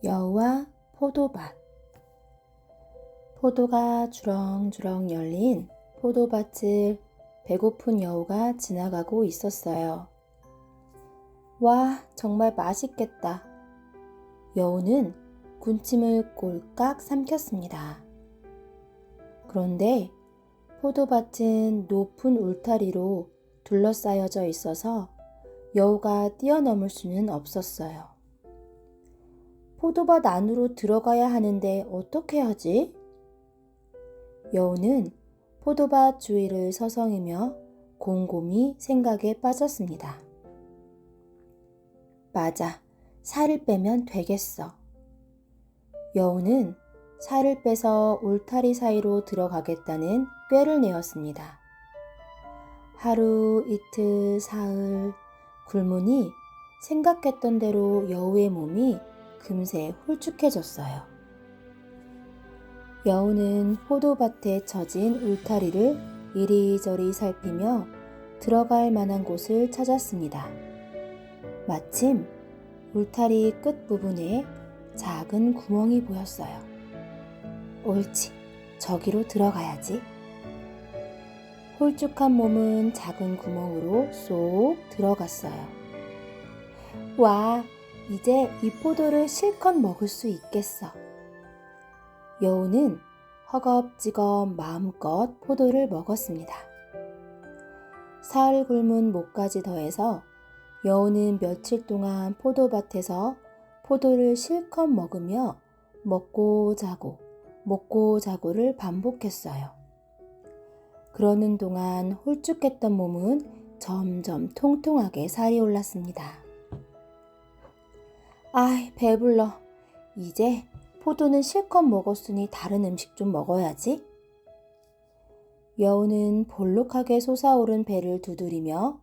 여우와 포도밭. 포도가 주렁주렁 열린 포도밭을 배고픈 여우가 지나가고 있었어요. 와, 정말 맛있겠다. 여우는 군침을 꼴깍 삼켰습니다. 그런데 포도밭은 높은 울타리로 둘러싸여져 있어서 여우가 뛰어넘을 수는 없었어요. 포도밭 안으로 들어가야 하는데 어떻게 하지? 여우는 포도밭 주위를 서성이며 곰곰이 생각에 빠졌습니다. 맞아, 살을 빼면 되겠어. 여우는 살을 빼서 울타리 사이로 들어가겠다는 꾀를 내었습니다. 하루, 이틀, 사흘, 굴문이 생각했던 대로 여우의 몸이 금세 홀쭉해졌어요. 여우는 포도밭에 처진 울타리를 이리저리 살피며 들어갈 만한 곳을 찾았습니다. 마침 울타리 끝부분에 작은 구멍이 보였어요. 옳지, 저기로 들어가야지. 홀쭉한 몸은 작은 구멍으로 쏙 들어갔어요. 와, 이제 이 포도를 실컷 먹을 수 있겠어. 여우는 허겁지겁 마음껏 포도를 먹었습니다. 사흘 굶은 목까지 더해서 여우는 며칠 동안 포도밭에서 포도를 실컷 먹으며 먹고 자고를 반복했어요. 그러는 동안 홀쭉했던 몸은 점점 통통하게 살이 올랐습니다. 아이, 배불러. 이제 포도는 실컷 먹었으니 다른 음식 좀 먹어야지. 여우는 볼록하게 솟아오른 배를 두드리며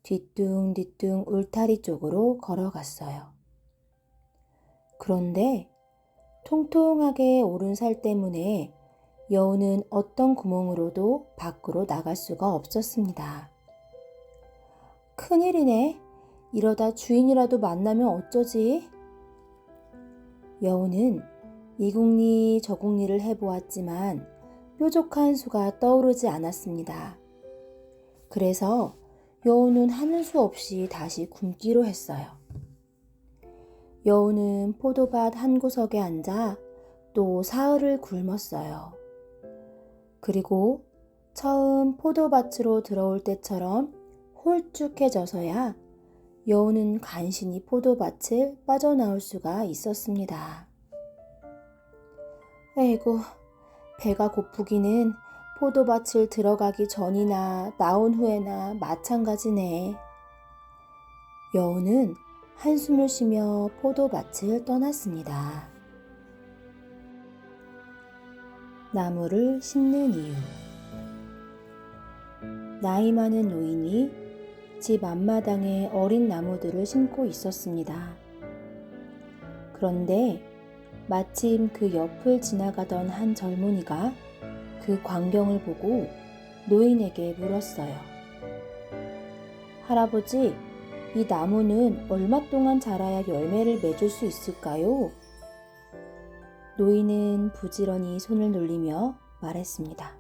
뒤뚱뒤뚱 울타리 쪽으로 걸어갔어요. 그런데 통통하게 오른 살 때문에 여우는 어떤 구멍으로도 밖으로 나갈 수가 없었습니다. 큰일이네. 이러다 주인이라도 만나면 어쩌지? 여우는 이궁리 저궁리를 해보았지만 뾰족한 수가 떠오르지 않았습니다. 그래서 여우는 하는 수 없이 다시 굶기로 했어요. 여우는 포도밭 한 구석에 앉아 또 사흘을 굶었어요. 그리고 처음 포도밭으로 들어올 때처럼 홀쭉해져서야 여우는 간신히 포도밭을 빠져나올 수가 있었습니다. 에이구, 배가 고프기는 포도밭을 들어가기 전이나 나온 후에나 마찬가지네. 여우는 한숨을 쉬며 포도밭을 떠났습니다. 나무를 심는 이유. 나이 많은 노인이 집 앞마당에 어린 나무들을 심고 있었습니다. 그런데 마침 그 옆을 지나가던 한 젊은이가 그 광경을 보고 노인에게 물었어요. 할아버지, 이 나무는 얼마 동안 자라야 열매를 맺을 수 있을까요? 노인은 부지런히 손을 놀리며 말했습니다.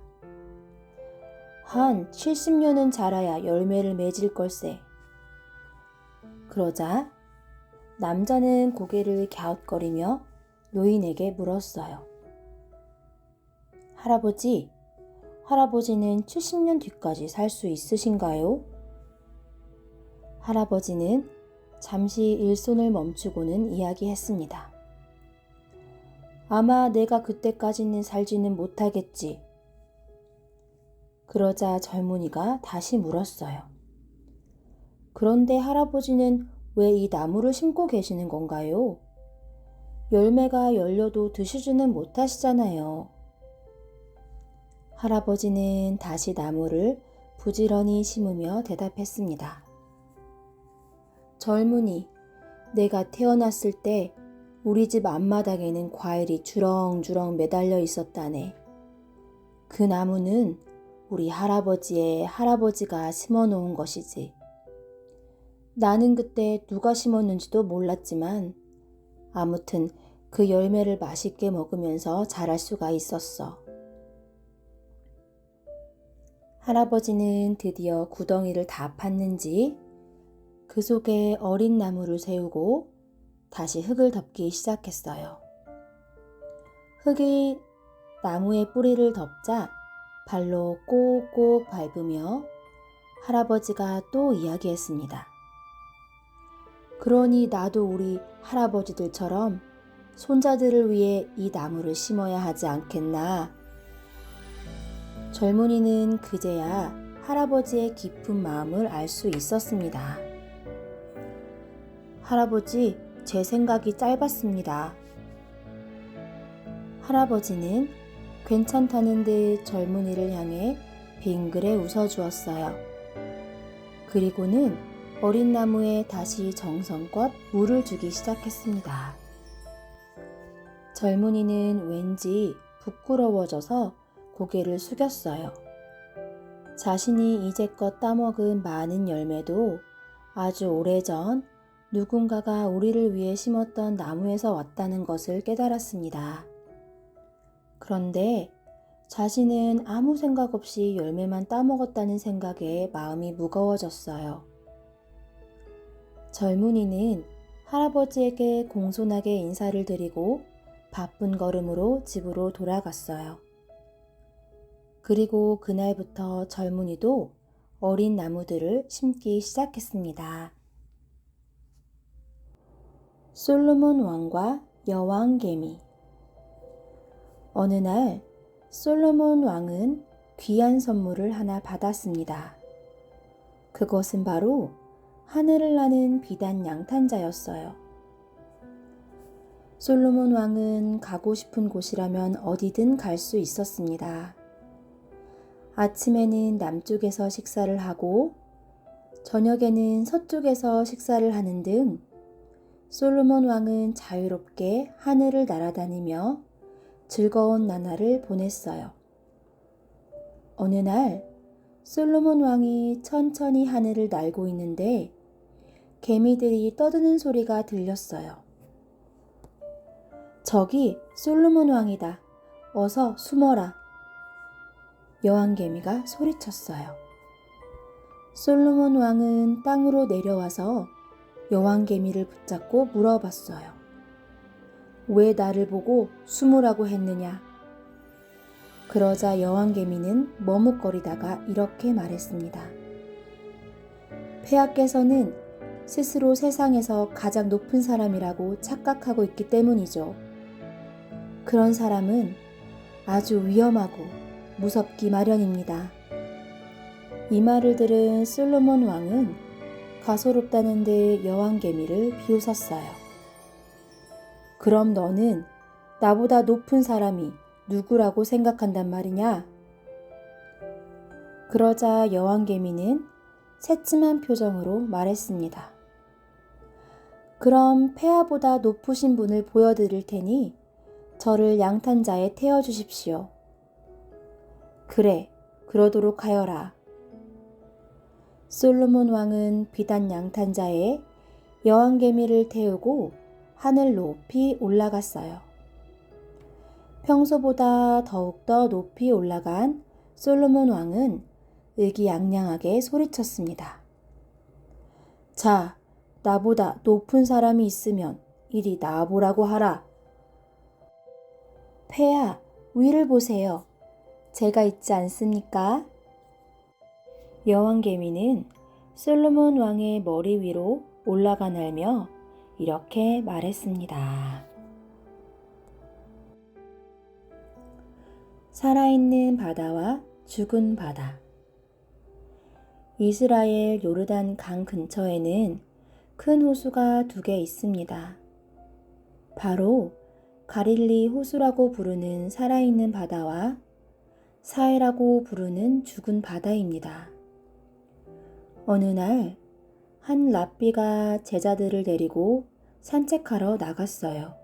한 70년은 자라야 열매를 맺을 걸세. 그러자 남자는 고개를 갸웃거리며 노인에게 물었어요. 할아버지, 할아버지는 70년 뒤까지 살 수 있으신가요? 할아버지는 잠시 일손을 멈추고는 이야기했습니다. 아마 내가 그때까지는 살지는 못하겠지. 그러자 젊은이가 다시 물었어요. 그런데 할아버지는 왜 이 나무를 심고 계시는 건가요? 열매가 열려도 드시지는 못하시잖아요. 할아버지는 다시 나무를 부지런히 심으며 대답했습니다. 젊은이, 내가 태어났을 때 우리 집 앞마당에는 과일이 주렁주렁 매달려 있었다네. 그 나무는 우리 할아버지의 할아버지가 심어놓은 것이지. 나는 그때 누가 심었는지도 몰랐지만 아무튼 그 열매를 맛있게 먹으면서 자랄 수가 있었어. 할아버지는 드디어 구덩이를 다 팠는지 그 속에 어린 나무를 세우고 다시 흙을 덮기 시작했어요. 흙이 나무의 뿌리를 덮자 발로 꼭꼭 밟으며 할아버지가 또 이야기했습니다. 그러니 나도 우리 할아버지들처럼 손자들을 위해 이 나무를 심어야 하지 않겠나? 젊은이는 그제야 할아버지의 깊은 마음을 알 수 있었습니다. 할아버지, 제 생각이 짧았습니다. 할아버지는 괜찮다는 듯 젊은이를 향해 빙그레 웃어주었어요. 그리고는 어린 나무에 다시 정성껏 물을 주기 시작했습니다. 젊은이는 왠지 부끄러워져서 고개를 숙였어요. 자신이 이제껏 따먹은 많은 열매도 아주 오래전 누군가가 우리를 위해 심었던 나무에서 왔다는 것을 깨달았습니다. 그런데 자신은 아무 생각 없이 열매만 따먹었다는 생각에 마음이 무거워졌어요. 젊은이는 할아버지에게 공손하게 인사를 드리고 바쁜 걸음으로 집으로 돌아갔어요. 그리고 그날부터 젊은이도 어린 나무들을 심기 시작했습니다. 솔로몬 왕과 여왕개미. 어느 날 솔로몬 왕은 귀한 선물을 하나 받았습니다. 그것은 바로 하늘을 나는 비단 양탄자였어요. 솔로몬 왕은 가고 싶은 곳이라면 어디든 갈 수 있었습니다. 아침에는 남쪽에서 식사를 하고 저녁에는 서쪽에서 식사를 하는 등 솔로몬 왕은 자유롭게 하늘을 날아다니며 즐거운 나날을 보냈어요. 어느 날 솔로몬 왕이 천천히 하늘을 날고 있는데 개미들이 떠드는 소리가 들렸어요. 저기 솔로몬 왕이다. 어서 숨어라. 여왕개미가 소리쳤어요. 솔로몬 왕은 땅으로 내려와서 여왕개미를 붙잡고 물어봤어요. 왜 나를 보고 숨으라고 했느냐? 그러자 여왕개미는 머뭇거리다가 이렇게 말했습니다. 폐하께서는 스스로 세상에서 가장 높은 사람이라고 착각하고 있기 때문이죠. 그런 사람은 아주 위험하고 무섭기 마련입니다. 이 말을 들은 솔로몬 왕은 가소롭다는 듯 여왕개미를 비웃었어요. 그럼 너는 나보다 높은 사람이 누구라고 생각한단 말이냐? 그러자 여왕개미는 새침한 표정으로 말했습니다. 그럼 폐하보다 높으신 분을 보여드릴 테니 저를 양탄자에 태워주십시오. 그래, 그러도록 하여라. 솔로몬 왕은 비단 양탄자에 여왕개미를 태우고 하늘 높이 올라갔어요. 평소보다 더욱더 높이 올라간 솔로몬 왕은 의기양양하게 소리쳤습니다. 자, 나보다 높은 사람이 있으면 이리 나와보라고 하라. 폐하, 위를 보세요. 제가 있지 않습니까? 여왕개미는 솔로몬 왕의 머리 위로 올라가 날며 이렇게 말했습니다. 살아있는 바다와 죽은 바다. 이스라엘 요르단 강 근처에는 큰 호수가 2개 있습니다. 바로 가릴리 호수라고 부르는 살아있는 바다와 사해라고 부르는 죽은 바다입니다. 어느 날 한 랍비가 제자들을 데리고 산책하러 나갔어요.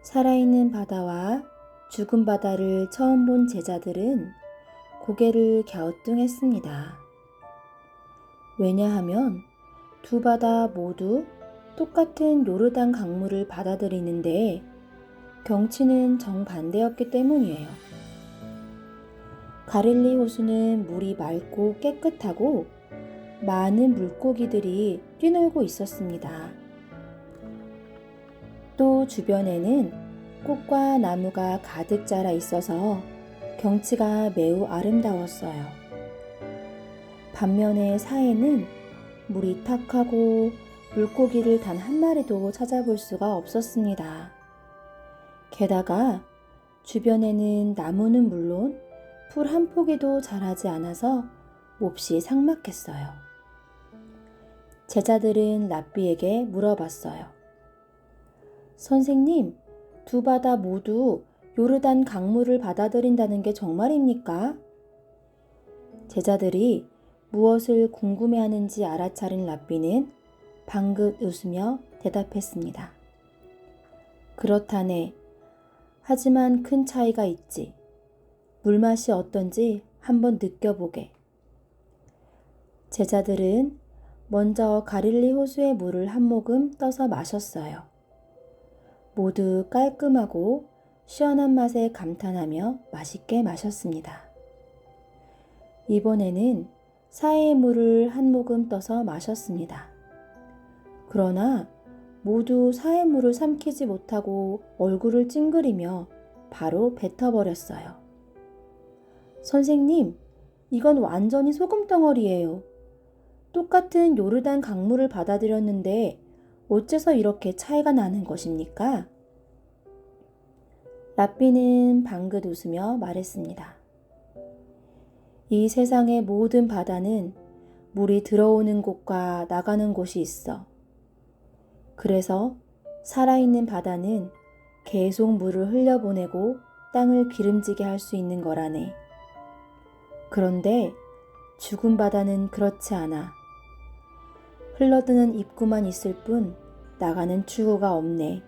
살아있는 바다와 죽은 바다를 처음 본 제자들은 고개를 갸우뚱했습니다. 왜냐하면 두 바다 모두 똑같은 요르단 강물을 받아들이는데 경치는 정반대였기 때문이에요. 가릴리 호수는 물이 맑고 깨끗하고 많은 물고기들이 뛰놀고 있었습니다. 또 주변에는 꽃과 나무가 가득 자라 있어서 경치가 매우 아름다웠어요. 반면에 사해는 물이 탁하고 물고기를 단 한 마리도 찾아볼 수가 없었습니다. 게다가 주변에는 나무는 물론 풀 한 포기도 자라지 않아서 몹시 삭막했어요. 제자들은 랍비에게 물어봤어요. 선생님, 두 바다 모두 요르단 강물을 받아들인다는 게 정말입니까? 제자들이 무엇을 궁금해하는지 알아차린 랍비는 방긋 웃으며 대답했습니다. 그렇다네. 하지만 큰 차이가 있지. 물맛이 어떤지 한번 느껴보게. 제자들은 먼저 가릴리 호수의 물을 한 모금 떠서 마셨어요. 모두 깔끔하고 시원한 맛에 감탄하며 맛있게 마셨습니다. 이번에는 사해의 물을 한 모금 떠서 마셨습니다. 그러나 모두 사해 물을 삼키지 못하고 얼굴을 찡그리며 바로 뱉어버렸어요. 선생님, 이건 완전히 소금덩어리예요. 똑같은 요르단 강물을 받아들였는데 어째서 이렇게 차이가 나는 것입니까? 랍비는 방긋 웃으며 말했습니다. 이 세상의 모든 바다는 물이 들어오는 곳과 나가는 곳이 있어. 그래서 살아있는 바다는 계속 물을 흘려보내고 땅을 기름지게 할 수 있는 거라네. 그런데 죽은 바다는 그렇지 않아. 흘러드는 입구만 있을 뿐 나가는 출구가 없네.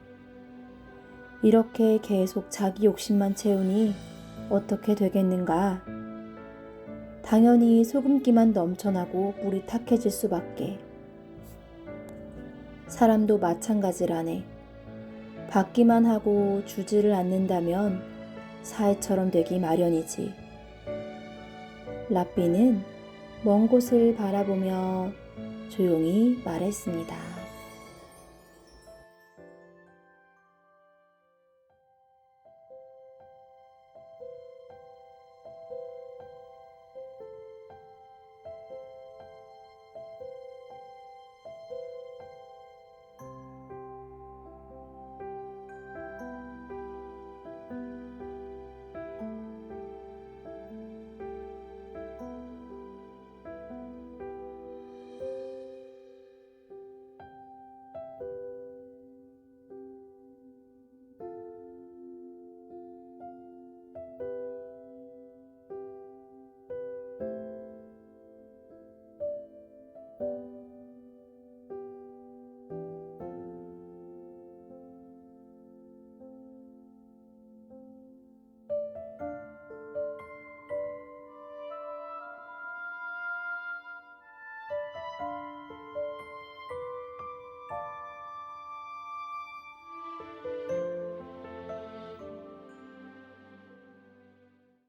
이렇게 계속 자기 욕심만 채우니 어떻게 되겠는가? 당연히 소금기만 넘쳐나고 물이 탁해질 수밖에. 사람도 마찬가지라네. 받기만 하고 주지를 않는다면 사해처럼 되기 마련이지. 랍비는 먼 곳을 바라보며 조용히 말했습니다.